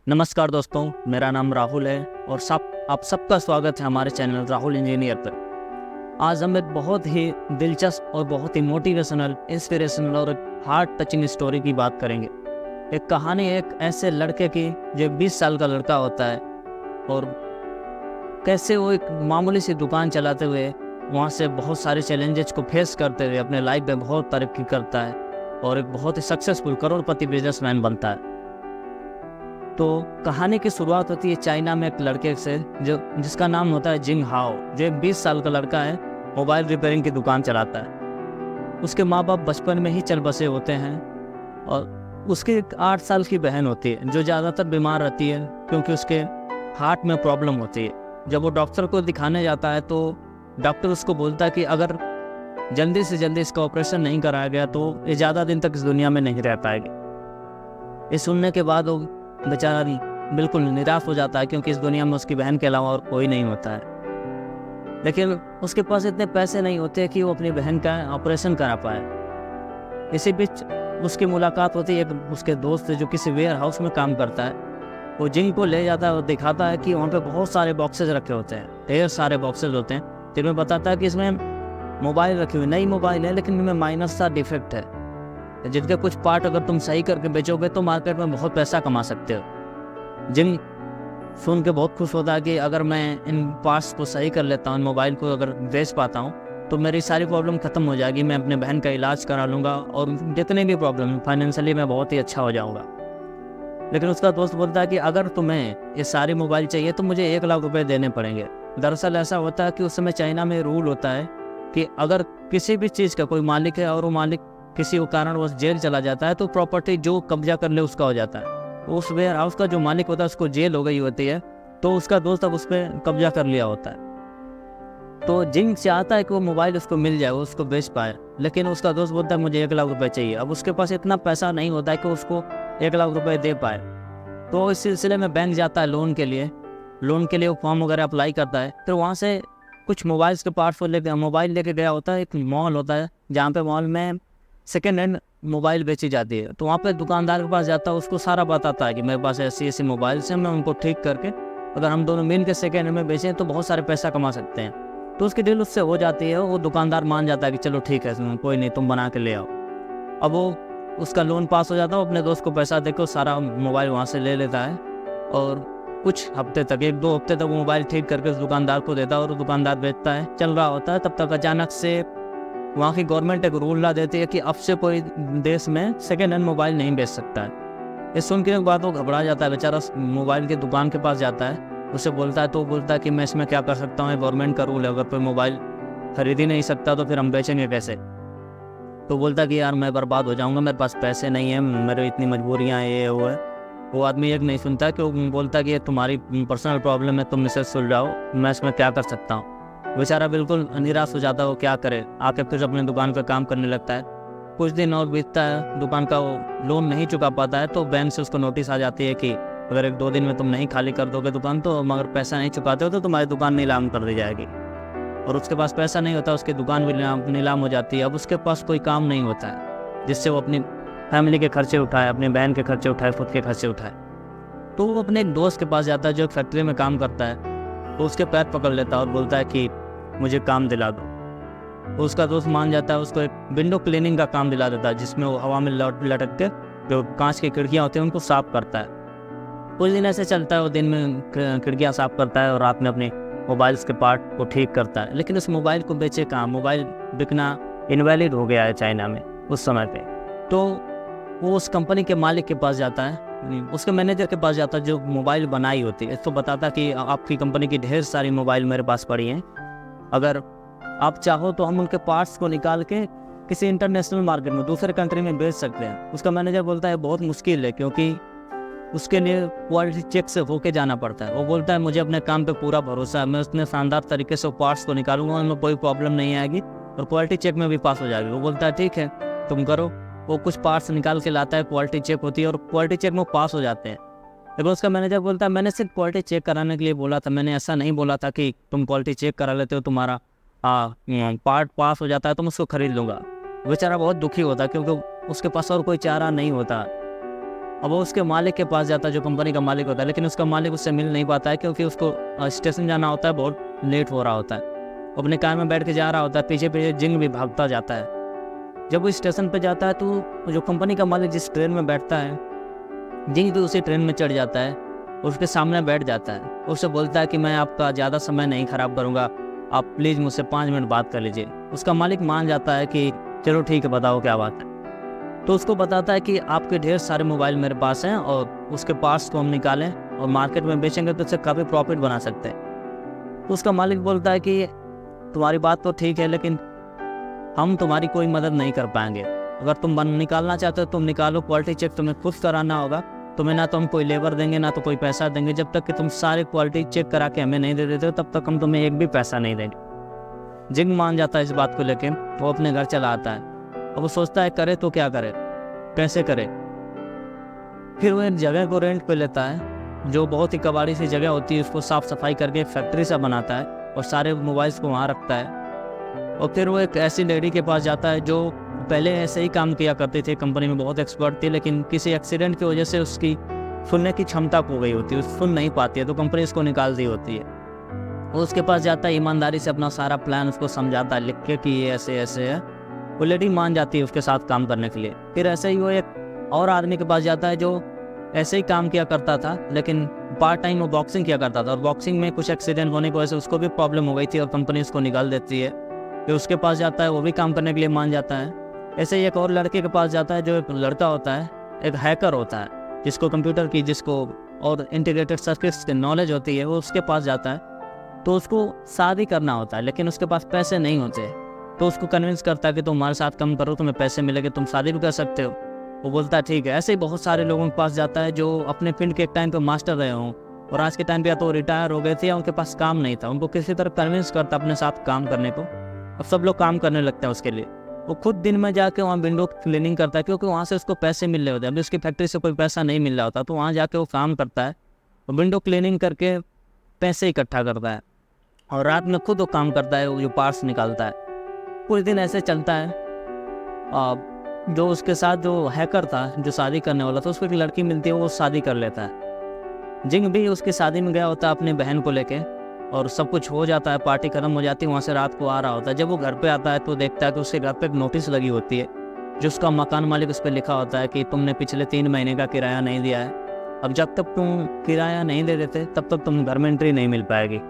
नमस्कार दोस्तों, मेरा नाम राहुल है और आप सबका स्वागत है हमारे चैनल राहुल इंजीनियर पर। आज हम एक बहुत ही दिलचस्प और बहुत ही मोटिवेशनल, इंस्पिरेशनल और एक हार्ट टचिंग स्टोरी की बात करेंगे। एक कहानी एक ऐसे लड़के की जो 20 साल का लड़का होता है और कैसे वो एक मामूली सी दुकान चलाते हुए वहाँ से बहुत सारे चैलेंजेस को फेस करते हुए अपने लाइफ में बहुत तरक्की करता है और एक बहुत ही सक्सेसफुल करोड़पति बिजनेसमैन बनता है। तो कहानी की शुरुआत होती है चाइना में एक लड़के से जिसका नाम होता है जिंग हाओ, जो एक 20 साल का लड़का है, मोबाइल रिपेयरिंग की दुकान चलाता है। उसके माँ बाप बचपन में ही चल बसे होते हैं और उसकी एक 8 साल की बहन होती है जो ज़्यादातर बीमार रहती है क्योंकि उसके हार्ट में प्रॉब्लम होती है। जब वो डॉक्टर को दिखाने जाता है तो डॉक्टर उसको बोलता है कि अगर जल्दी से जल्दी इसका ऑपरेशन नहीं कराया गया तो ये ज़्यादा दिन तक इस दुनिया में नहीं रह पाएगी। ये सुनने के बाद वो बेचारा बिल्कुल निराश हो जाता है क्योंकि इस दुनिया में उसकी बहन के अलावा और कोई नहीं होता है। लेकिन उसके पास इतने पैसे नहीं होते कि वो अपनी बहन का ऑपरेशन करा पाए। इसी बीच उसकी मुलाकात होती है एक उसके दोस्त से जो किसी वेयर हाउस में काम करता है। वो जिंग को ले जाता है और दिखाता है कि वहाँ पे बहुत सारे बॉक्सेज रखे होते हैं, ढेर सारे बॉक्सेज होते हैं जिनमें बताता है कि इसमें मोबाइल रखी हुई, नई मोबाइल है लेकिन इनमें माइनस सा डिफेक्ट है, जिनके कुछ पार्ट अगर तुम सही करके बेचोगे तो मार्केट में बहुत पैसा कमा सकते हो। जिंग सुन के बहुत खुश होता है कि अगर मैं इन पार्ट्स को सही कर लेता हूँ, इन मोबाइल को अगर बेच पाता हूँ तो मेरी सारी प्रॉब्लम ख़त्म हो जाएगी, मैं अपने बहन का इलाज करा लूँगा और जितने भी प्रॉब्लम है फाइनेंशियली मैं बहुत ही अच्छा हो जाऊँगा। लेकिन उसका दोस्त बोलता है कि अगर तुम्हें ये सारे मोबाइल चाहिए तो मुझे 1 लाख रुपए देने पड़ेंगे। दरअसल ऐसा होता है कि उस समय चाइना में रूल होता है कि अगर किसी भी चीज़ का कोई मालिक है और वो मालिक किसी कारण वो जेल चला जाता है तो प्रॉपर्टी जो कब्जा कर ले उसका हो जाता है। उस वेयर हाउस का जो मालिक होता है उसको जेल हो गई होती है तो उसका दोस्त अब उस पर कब्जा कर लिया होता है। तो जिंग चाहता है कि वो मोबाइल उसको मिल जाए, वो उसको बेच पाए, लेकिन उसका दोस्त बोलता है मुझे 1 लाख रुपए चाहिए। अब उसके पास इतना पैसा नहीं होता है कि उसको 1 लाख रुपए दे पाए। तो इस सिलसिले में बैंक जाता है लोन के लिए वो फॉर्म वगैरह अप्लाई करता है। फिर वहाँ से कुछ मोबाइल्स के पार्ट्स मोबाइल लेके गया होता है। एक मॉल होता है जहाँ पे मॉल में सेकेंड हैंड मोबाइल बेची जाती है। तो वहाँ पे दुकानदार के पास जाता है, उसको सारा बताता है कि मेरे पास ऐसी ऐसी मोबाइल्स हैं, मैं उनको ठीक करके अगर हम दोनों मिल के सेकेंड हैंड में बेचें तो बहुत सारे पैसा कमा सकते हैं। तो उसकी डील उससे हो जाती है, वो दुकानदार मान जाता है कि चलो ठीक है, कोई नहीं, तुम बना के ले आओ। अब वो उसका लोन पास हो जाता है, वो अपने दोस्त को पैसा देकर सारा मोबाइल वहाँ से ले लेता है और कुछ हफ्ते तक, 1-2 हफ्ते तक वो मोबाइल ठीक करके उस दुकानदार को देता है और दुकानदार बेचता है, चल रहा होता है। तब तक अचानक से वहाँ की गवर्नमेंट एक रूल ला देती है कि अब से कोई देश में सेकेंड हैंड मोबाइल नहीं बेच सकता है। ये सुन के बाद वो घबरा जाता है, बेचारा मोबाइल की दुकान के पास जाता है, उससे बोलता है तो बोलता है कि मैं इसमें क्या कर सकता हूँ, गवर्नमेंट का रूल है, अगर कोई मोबाइल खरीद ही नहीं सकता तो फिर हम बेचेंगे कैसे। तो बोलता है कि यार मैं बर्बाद हो जाऊँगा, मेरे पास पैसे नहीं है, मेरे इतनी मजबूरियाँ ये वो है। वो आदमी एक नहीं सुनता कि वो बोलता है कि ये तुम्हारी पर्सनल प्रॉब्लम है, तुम इसे सुलझाओ, मैं इसमें क्या कर सकता हूँ। बेचारा बिल्कुल निराश हो जाता है, वो क्या करे, आके फिर अपने दुकान पर काम करने लगता है। कुछ दिन और बीतता है, दुकान का वो लोन नहीं चुका पाता है तो बैंक से उसको नोटिस आ जाती है कि अगर 1-2 दिन में तुम नहीं खाली कर दोगे दुकान तो मगर पैसा नहीं चुकाते हो तो तुम्हारी दुकान नीलाम कर दी जाएगी। और उसके पास पैसा नहीं होता, उसकी दुकान भी नीलाम हो जाती है। अब उसके पास कोई काम नहीं होता है जिससे वो अपनी फैमिली के खर्चे उठाए, अपनी बहन के खर्चे उठाए, खुद के खर्चे उठाए। तो वो अपने एक दोस्त के पास जाता है जो एक फैक्ट्री में काम करता है। तो उसके पैर पकड़ लेता है और बोलता है कि मुझे काम दिला दो। उसका दोस्त मान जाता है, उसको एक विंडो क्लीनिंग का काम दिला देता है जिसमें वो हवा में लटक के जो कांच की खिड़कियाँ होती हैं उनको साफ करता है। कुछ दिन ऐसे चलता है, वो दिन में खिड़कियाँ साफ करता है और रात में अपने मोबाइल्स के पार्ट को ठीक करता है। लेकिन उस मोबाइल को बेचे कहाँ, मोबाइल बिकना इनवैलिड हो गया है चाइना में उस समय पे। तो वो उस कंपनी के मालिक के पास जाता है, उसके मैनेजर के पास जाता है जो मोबाइल बनाई होती है। तो बताता कि आपकी कंपनी की ढेर सारी मोबाइल मेरे पास पड़ी हैं, अगर आप चाहो तो हम उनके पार्ट्स को निकाल के किसी इंटरनेशनल मार्केट में दूसरे कंट्री में बेच सकते हैं। उसका मैनेजर बोलता है बहुत मुश्किल है क्योंकि उसके लिए क्वालिटी चेक से होके जाना पड़ता है। वो बोलता है मुझे अपने काम पे पूरा भरोसा है, मैं उतने शानदार तरीके से पार्ट्स को निकालूंगा, उनमें कोई प्रॉब्लम नहीं आएगी और क्वालिटी चेक में भी पास हो जाएगी। वो बोलता है ठीक है तुम करो। वो कुछ पार्ट्स निकाल के लाता है, क्वालिटी चेक होती है और क्वालिटी चेक में पास हो जाते हैं। लेकिन उसका मैनेजर बोलता है मैंने सिर्फ क्वालिटी चेक कराने के लिए बोला था, मैंने ऐसा नहीं बोला था कि तुम क्वालिटी चेक करा लेते हो, तुम्हारा पार्ट पास हो जाता है तो मैं उसको खरीद लूँगा। बेचारा बहुत दुखी होता है क्योंकि उसके पास और कोई चारा नहीं होता। अब वो उसके मालिक के पास जाता है, जो कंपनी का मालिक होता है, लेकिन उसका मालिक उससे मिल नहीं पाता है क्योंकि उसको स्टेशन जाना होता है, बहुत लेट हो रहा होता है। वो अपने कार में बैठ के जा रहा होता है, पीछे पीछे जिंग भी भागता जाता है। जब वो स्टेशन पर जाता है तो जो कंपनी का मालिक जिस ट्रेन में बैठता है, जिंग भी उसी ट्रेन में चढ़ जाता है, उसके सामने बैठ जाता है। उससे बोलता है कि मैं आपका ज़्यादा समय नहीं ख़राब करूँगा, आप प्लीज़ मुझसे 5 मिनट बात कर लीजिए। उसका मालिक मान जाता है कि चलो ठीक है, बताओ क्या बात है। तो उसको बताता है कि आपके ढेर सारे मोबाइल मेरे पास हैं और उसके पार्ट्स को हम निकालें और मार्केट में बेचेंगे तो उससे काफ़ी प्रॉफिट बना सकते हैं। तो उसका मालिक बोलता है कि तुम्हारी बात तो ठीक है, लेकिन हम तुम्हारी कोई मदद नहीं कर पाएंगे। अगर तुम निकालना चाहते हो तुम निकालो, क्वालिटी चेक तुम्हें खुद कराना होगा। तुम्हें ना तो हम कोई लेबर देंगे ना तो कोई पैसा देंगे। जब तक कि तुम सारे क्वालिटी चेक करा के हमें नहीं दे देते हो तब तक हम तुम्हें एक भी पैसा नहीं देंगे। जिंग मान जाता है इस बात को लेके, वो अपने घर चला आता है और वो सोचता है करे तो क्या करे, कैसे करे। फिर वो एक जगह को रेंट पे लेता है जो बहुत ही कबाड़ी सी जगह होती है, उसको साफ़ सफाई करके फैक्ट्री सा बनाता है और सारे मोबाइल्स को वहाँ रखता है। और फिर वो एक ऐसी लेडी के पास जाता है जो पहले ऐसे ही काम किया करती थी, कंपनी में बहुत एक्सपर्ट थी, लेकिन किसी एक्सीडेंट की वजह से उसकी सुनने की क्षमता खो गई होती है, सुन नहीं पाती है, तो कंपनी उसको निकाल दी होती है। वो उसके पास जाता है, ईमानदारी से अपना सारा प्लान उसको समझाता है लिख के कि ये ऐसे ऐसे है। वो लेडी मान जाती है उसके साथ काम करने के लिए। फिर ऐसे ही वो एक और आदमी के पास जाता है जो ऐसे ही काम किया करता था, लेकिन पार्ट टाइम वो बॉक्सिंग किया करता था और बॉक्सिंग में कुछ एक्सीडेंट होने की वजह से उसको भी प्रॉब्लम हो गई थी और कंपनी उसको निकाल देती है। फिर उसके पास जाता है, वो भी काम करने के लिए मान जाता है। ऐसे ही एक और लड़के के पास जाता है जो एक लड़का होता है, एक हैकर होता है जिसको कंप्यूटर की जिसको और इंटीग्रेटेड सर्किट्स की नॉलेज होती है, वो उसके पास जाता है। तो उसको शादी करना होता है लेकिन उसके पास पैसे नहीं होते, तो उसको कन्विंस करता है कि तुम हमारे साथ काम करो, तुम्हें पैसे मिलेंगे, तुम शादी भी कर सकते हो। वो बोलता है ठीक है। ऐसे ही बहुत सारे लोगों के पास जाता है जो अपने फील्ड के एक टाइम पे मास्टर रहे हों और आज के टाइम पे या तो रिटायर हो गए थे या उनके पास काम नहीं था, उनको किसी तरह कन्विंस करता अपने साथ काम करने को। अब सब लोग काम करने लगते हैं उसके लिए। वो खुद दिन में जाके वहाँ विंडो क्लीनिंग करता है क्योंकि वहाँ से उसको पैसे मिल रहे होते हैं। अभी उसकी फैक्ट्री से कोई पैसा नहीं मिल रहा होता, तो वहाँ जाके वो काम करता है और विंडो क्लीनिंग करके पैसे इकट्ठा करता है और रात में खुद वो काम करता है, वो जो पार्ट्स निकालता है। पूरे दिन ऐसे चलता है। जो उसके साथ जो हैकर था जो शादी करने वाला था, उसको एक लड़की मिलती है, वो शादी कर लेता है। जिंग भी उसकी शादी में गया होता है अपने बहन को लेके और सब कुछ हो जाता है, पार्टी खत्म हो जाती है, वहाँ से रात को आ रहा होता है। जब वो घर पे आता है तो देखता है कि उसके घर पे एक नोटिस लगी होती है जो उसका मकान मालिक उस पर लिखा होता है कि तुमने पिछले 3 महीने का किराया नहीं दिया है, अब जब तक तुम किराया नहीं दे देते तब तक तुम घर में एंट्री नहीं मिल पाएगी।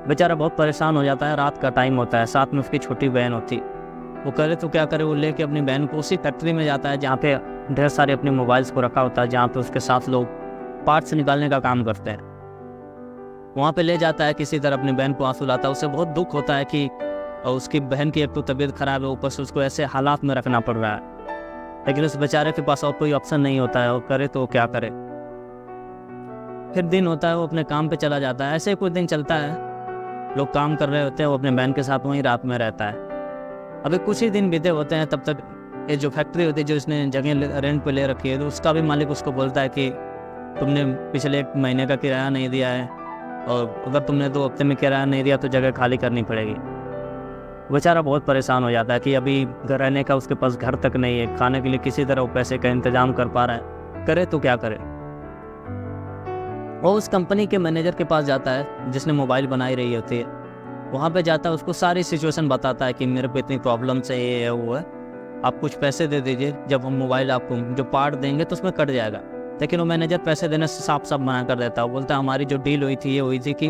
बेचारा बहुत परेशान हो जाता है। रात का टाइम होता है, साथ में उसकी छोटी बहन होती। वो करे तो क्या करे, वो लेके अपनी बहन को उसी फैक्ट्री में जाता है जहाँ पे ढेर सारे अपने मोबाइल्स को रखा होता है, जहाँ पे उसके साथ लोग पार्ट्स निकालने का काम करते हैं। वहाँ पे ले जाता है, किसी तरह अपनी बहन को आंसू लाता है। उसे बहुत दुख होता है कि उसकी बहन की एक तो तबीयत खराब है, ऊपर से उसको ऐसे हालात में रखना पड़ रहा है, लेकिन उस बेचारे के पास और कोई ऑप्शन नहीं होता है, और करे तो क्या करे। फिर दिन होता है, वो अपने काम पे चला जाता है। ऐसे कुछ दिन चलता है, लोग काम कर रहे होते हैं, वो अपने बहन के साथ वहीं रात में रहता है। अभी कुछ ही दिन बीते होते हैं, तब तक ये जो फैक्ट्री होती है जो इसने जगह रेंट पे ले रखी है, तो उसका भी मालिक उसको बोलता है कि तुमने पिछले 1 महीने का किराया नहीं दिया है और अगर तुमने 2 हफ्ते में किराया नहीं दिया तो जगह खाली करनी पड़ेगी। बेचारा बहुत परेशान हो जाता है कि अभी घर रहने का उसके पास घर तक नहीं है, खाने के लिए किसी तरह वो पैसे का इंतजाम कर पा रहा है, करे तो क्या करे। वो उस कंपनी के मैनेजर के पास जाता है जिसने मोबाइल बनाई रही होती है। वहाँ पे जाता है, उसको सारी सिचुएशन बताता है कि मेरे पे इतनी प्रॉब्लम से ये है वो है, आप कुछ पैसे दे दीजिए, जब हम मोबाइल आपको जो पार्ट देंगे तो उसमें कट जाएगा। लेकिन वो मैनेजर पैसे देने से साफ साफ मना कर देता है। वो बोलता है हमारी जो डील हुई थी ये हुई थी कि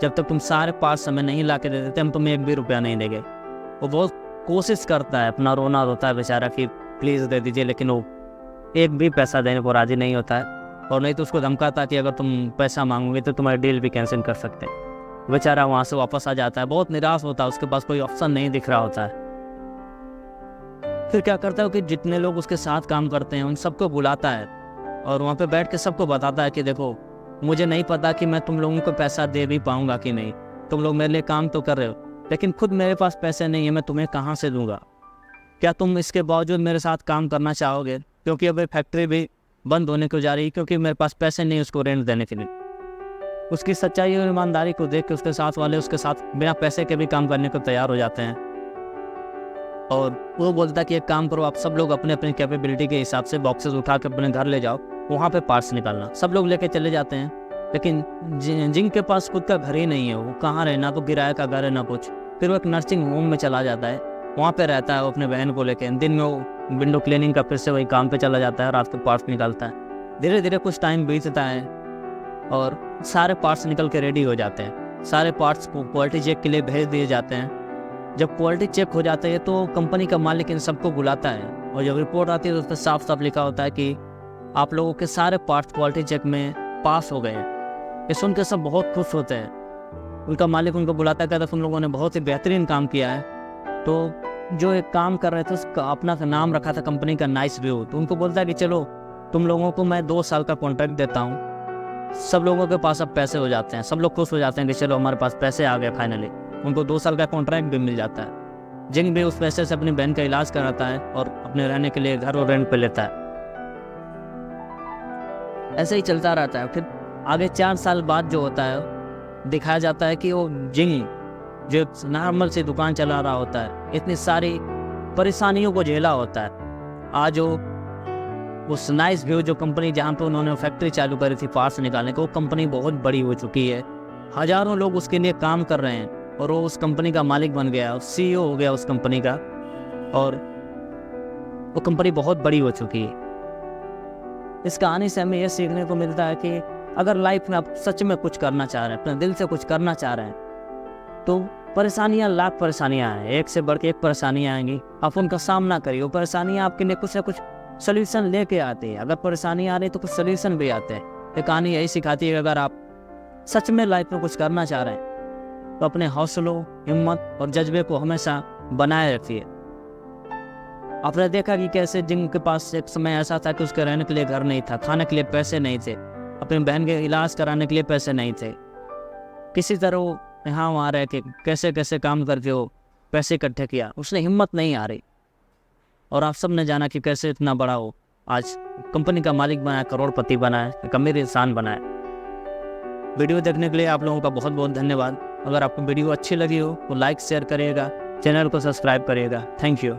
जब तक तुम सारे पार्ट्स हमें नहीं ला के दे देते हम तुम्हें 1 भी रुपया नहीं देंगे। वो बहुत कोशिश करता है, अपना रोना रोता है बेचारा कि प्लीज़ दे दीजिए, लेकिन वो 1 भी पैसा देने को राजी नहीं होता है, और नहीं तो उसको धमकाता कि अगर तुम पैसा मांगोगे तो तुम्हारी डील भी कैंसिल कर सकते हैं। बेचारा वहाँ से वापस आ जाता है, बहुत निराश होता है, उसके पास कोई ऑप्शन नहीं दिख रहा होता है। फिर क्या करता है कि जितने लोग उसके साथ काम करते हैं उन सबको बुलाता है और वहाँ पे बैठ के सबको बताता है कि देखो मुझे नहीं पता कि मैं तुम लोगों को पैसा दे भी पाऊंगा कि नहीं, तुम लोग मेरे लिए काम तो कर रहे हो, लेकिन खुद मेरे पास पैसे नहीं है, मैं तुम्हें कहाँ से दूंगा। क्या तुम इसके बावजूद मेरे साथ काम करना चाहोगे, क्योंकि अब फैक्ट्री भी बंद होने को जा रही है, क्योंकि मेरे पास पैसे नहीं उसको रेंट देने के लिए। उसकी सच्चाई और ईमानदारी को देख के उसके साथ वाले उसके साथ बिना पैसे के भी काम करने को तैयार हो जाते हैं। और वो बोलता है कि एक काम करो, आप सब लोग अपने अपने कैपेबिलिटी के हिसाब से बॉक्सेस उठा के अपने घर ले जाओ वहाँ पे पार्ट्स निकालना। सब लोग लेके चले जाते हैं, लेकिन जिंग के पास खुद का घर ही नहीं है, वो कहाँ रहे, ना तो किराए का घर है ना कुछ। फिर वो एक नर्सिंग होम में चला जाता है, वहाँ पे रहता है वो अपने बहन को लेके। दिन में वो विंडो क्लीनिंग का फिर से वही काम पे चला जाता है, रात के पार्ट्स निकालता है। धीरे धीरे कुछ टाइम बीतता है और सारे पार्ट्स निकल के रेडी हो जाते हैं। सारे पार्ट्स को क्वालिटी चेक के लिए भेज दिए जाते हैं। जब क्वालिटी चेक हो जाता है तो कंपनी का मालिक इन सबको बुलाता है, और जब रिपोर्ट आती है तो उसमें साफ साफ लिखा होता है कि आप लोगों के सारे पार्ट्स क्वालिटी चेक में पास हो गए हैं। ये सुन के सब बहुत खुश होते हैं। उनका मालिक उनको बुलाता है, कहता है तुम लोगों ने बहुत ही बेहतरीन काम किया है। तो जो एक काम कर रहे थे उसका अपना नाम रखा था कंपनी का नाइस व्यू, तो उनको बोलता है कि चलो तुम लोगों को मैं 2 साल का कॉन्ट्रैक्ट देता हूँ। सब लोगों के पास अब पैसे हो जाते हैं, सब लोग खुश हो जाते हैं कि चलो हमारे पास पैसे आ गए फाइनली। उनको 2 साल का कॉन्ट्रैक्ट भी मिल जाता है। जिंग भी उस पैसे से अपनी बहन का इलाज कराता है और अपने रहने के लिए घर और रेंट पे लेता है। ऐसे ही चलता रहता है। फिर आगे 4 साल बाद जो होता है दिखाया जाता है कि वो जिंग जो नॉर्मल से दुकान चला रहा होता है, इतनी सारी परेशानियों को झेला होता है। आज उस नाइस व्यू जो कंपनी जहाँ पे उन्होंने फैक्ट्री चालू करी थी पार्ट्स निकालने को, वो कंपनी बहुत बड़ी हो चुकी है। हजारों लोग उसके लिए काम कर रहे हैं और वो उस कंपनी का मालिक बन गया, CEO हो गया उस कंपनी का, और वो कंपनी बहुत बड़ी हो चुकी है। इस कहानी से हमें यह सीखने को मिलता है कि अगर लाइफ में आप सच में कुछ करना चाह रहे हैं, अपने दिल से कुछ करना चाह रहे हैं, तो परेशानियां, लाख परेशानियां हैं, एक से बढ़ के एक परेशानियां आएंगी। आप उनका सामना करिए। वो परेशानियां आपके लिए कुछ ना कुछ सोल्यूशन लेके आती है। अगर परेशानियां आ रही तो कुछ सोल्यूशन भी आते हैं। ये कहानी यही सिखाती है कि अगर आप सच में लाइफ में कुछ करना चाह रहे हैं तो अपने हौसलों, हिम्मत और जज्बे को हमेशा बनाए रखिए। आपने देखा कि कैसे जिंग के पास एक समय ऐसा था कि उसके रहने के लिए घर नहीं था, खाने के लिए पैसे नहीं थे, अपनी बहन के इलाज कराने के लिए पैसे नहीं थे। किसी तरह वो यहाँ वहाँ रह के कैसे कैसे काम करके वो पैसे इकट्ठे किया, उसने हिम्मत नहीं आ रही। और आप सब ने जाना कि कैसे इतना बड़ा हो आज कंपनी का मालिक बनाया, करोड़पति बनाया, एक अमीर इंसान बनाया। वीडियो देखने के लिए आप लोगों का बहुत बहुत धन्यवाद। अगर आपको वीडियो अच्छी लगी हो तो लाइक शेयर करिएगा, चैनल को सब्सक्राइब करिएगा। Thank you.